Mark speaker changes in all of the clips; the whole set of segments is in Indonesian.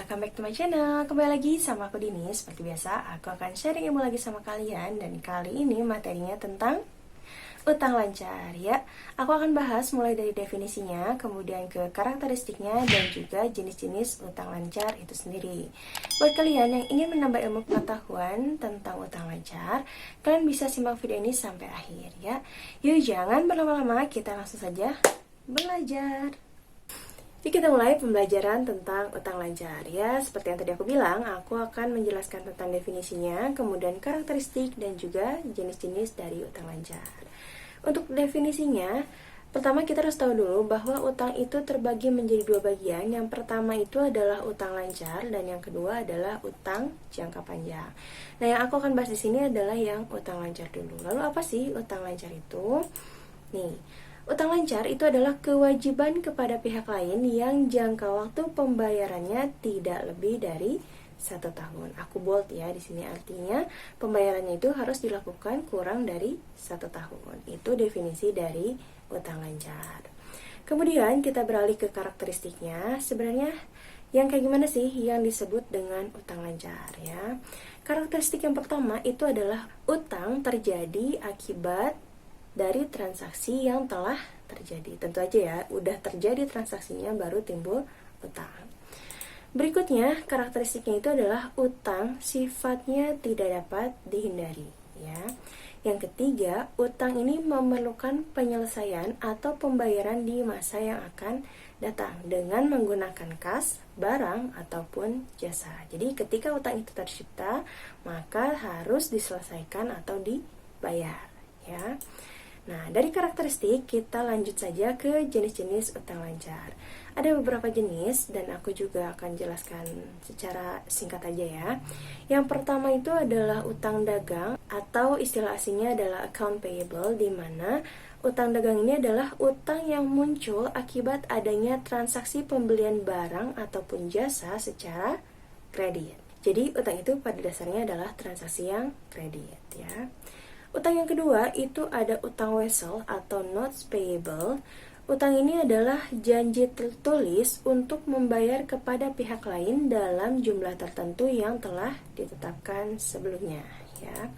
Speaker 1: welcome back to my channel. Kembali lagi sama aku Dini. Seperti biasa, aku akan sharing ilmu lagi sama kalian. Dan kali ini materinya tentang utang lancar ya. Aku akan bahas mulai dari definisinya, kemudian ke karakteristiknya, dan juga jenis-jenis utang lancar itu sendiri. Buat kalian yang ingin menambah ilmu pengetahuan tentang utang lancar, kalian bisa simak video ini sampai akhir ya. Yuk jangan berlama-lama, kita langsung saja belajar. Jadi kita mulai pembelajaran tentang utang lancar ya. Seperti yang tadi aku bilang, aku akan menjelaskan tentang definisinya, kemudian karakteristik dan juga jenis-jenis dari utang lancar. Untuk definisinya, pertama kita harus tahu dulu bahwa utang itu terbagi menjadi dua bagian. Yang pertama itu adalah utang lancar dan yang kedua adalah utang jangka panjang. Nah, yang aku akan bahas di sini adalah yang utang lancar dulu. Lalu apa sih utang lancar itu? Nih, utang lancar itu adalah kewajiban kepada pihak lain yang jangka waktu pembayarannya tidak lebih dari 1 tahun. Aku bold ya di sini, artinya pembayarannya itu harus dilakukan kurang dari 1 tahun. Itu definisi dari utang lancar. Kemudian kita beralih ke karakteristiknya. Sebenarnya yang kayak gimana sih yang disebut dengan utang lancar ya? Karakteristik yang pertama itu adalah utang terjadi akibat dari transaksi yang telah terjadi. Tentu aja ya, udah terjadi transaksinya baru timbul utang. Berikutnya, karakteristiknya itu adalah utang sifatnya tidak dapat dihindari ya. Yang ketiga, utang ini memerlukan penyelesaian atau pembayaran di masa yang akan datang dengan menggunakan kas, barang, ataupun jasa. Jadi ketika utang itu tercipta, maka harus diselesaikan atau dibayar ya. Nah, dari karakteristik kita lanjut saja ke jenis-jenis utang lancar. Ada beberapa jenis dan aku juga akan jelaskan secara singkat aja ya. Yang pertama itu adalah utang dagang atau istilah aslinya adalah account payable, di mana utang dagang ini adalah utang yang muncul akibat adanya transaksi pembelian barang ataupun jasa secara kredit. Jadi utang itu pada dasarnya adalah transaksi yang kredit ya. Utang yang kedua itu ada utang wesel atau notes payable. Utang ini adalah janji tertulis untuk membayar kepada pihak lain dalam jumlah tertentu yang telah ditetapkan sebelumnya ya.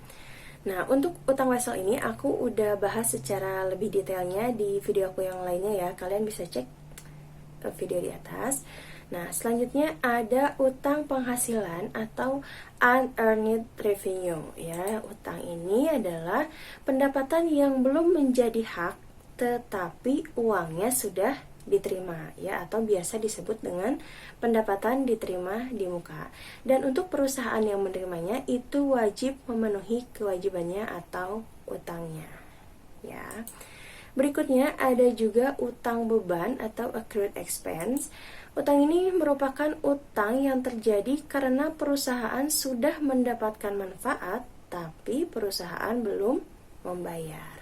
Speaker 1: Nah, untuk utang wesel ini aku udah bahas secara lebih detailnya di video aku yang lainnya ya. Kalian bisa cek video di atas. Nah, selanjutnya ada utang penghasilan atau unearned revenue ya. Utang ini adalah pendapatan yang belum menjadi hak tetapi uangnya sudah diterima ya, atau biasa disebut dengan pendapatan diterima di muka. Dan untuk perusahaan yang menerimanya itu wajib memenuhi kewajibannya atau utangnya ya. Berikutnya ada juga utang beban atau accrued expense. Utang ini merupakan utang yang terjadi karena perusahaan sudah mendapatkan manfaat tapi perusahaan belum membayar.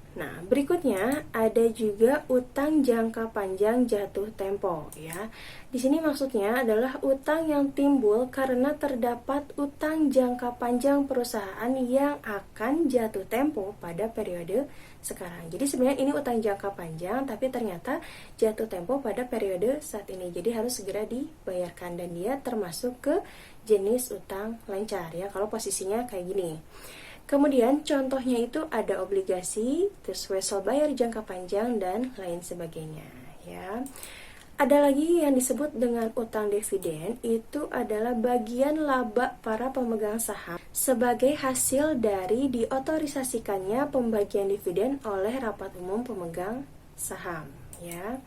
Speaker 1: Nah, berikutnya ada juga utang jangka panjang jatuh tempo ya. Di sini maksudnya adalah utang yang timbul karena terdapat utang jangka panjang perusahaan yang akan jatuh tempo pada periode sekarang. Jadi sebenarnya ini utang jangka panjang tapi ternyata jatuh tempo pada periode saat ini. Jadi harus segera dibayarkan dan dia termasuk ke jenis utang lancar ya kalau posisinya kayak gini. Kemudian contohnya itu ada obligasi, terus wesel bayar jangka panjang dan lain sebagainya ya. Ada lagi yang disebut dengan utang dividen, itu adalah bagian laba para pemegang saham sebagai hasil dari diotorisasikannya pembagian dividen oleh rapat umum pemegang saham ya.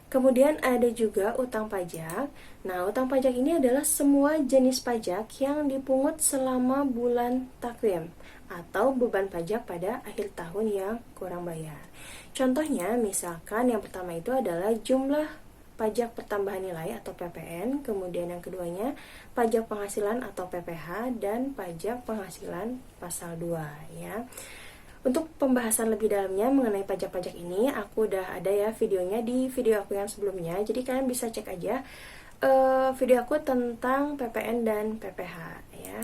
Speaker 1: Kemudian ada juga utang pajak. Nah, utang pajak ini adalah semua jenis pajak yang dipungut selama bulan takwim atau beban pajak pada akhir tahun yang kurang bayar. Contohnya, misalkan yang pertama itu adalah jumlah pajak pertambahan nilai atau PPN, kemudian yang keduanya pajak penghasilan atau PPH, dan pajak penghasilan pasal 2 ya. Untuk pembahasan lebih dalamnya mengenai pajak-pajak ini, aku udah ada ya videonya di video aku yang sebelumnya. Jadi kalian bisa cek aja video aku tentang PPN dan PPH ya.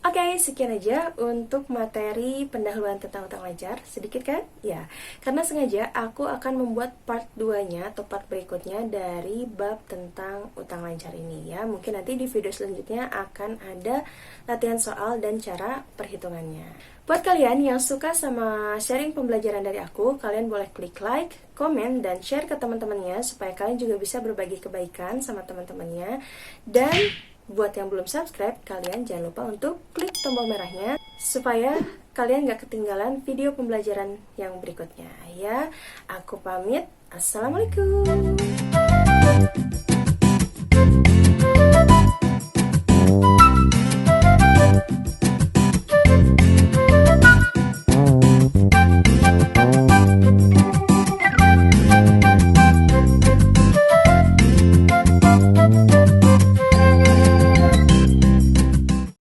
Speaker 1: Oke, sekian aja untuk materi pendahuluan tentang utang lancar. Sedikit kan? Ya, karena sengaja aku akan membuat part 2-nya atau part berikutnya dari bab tentang utang lancar ini ya. Mungkin nanti di video selanjutnya akan ada latihan soal dan cara perhitungannya. Buat kalian yang suka sama sharing pembelajaran dari aku, kalian boleh klik like, komen, dan share ke teman-temannya supaya kalian juga bisa berbagi kebaikan sama teman-temannya. Dan buat yang belum subscribe, kalian jangan lupa untuk klik tombol merahnya supaya kalian gak ketinggalan video pembelajaran yang berikutnya ya. Aku pamit. Assalamualaikum.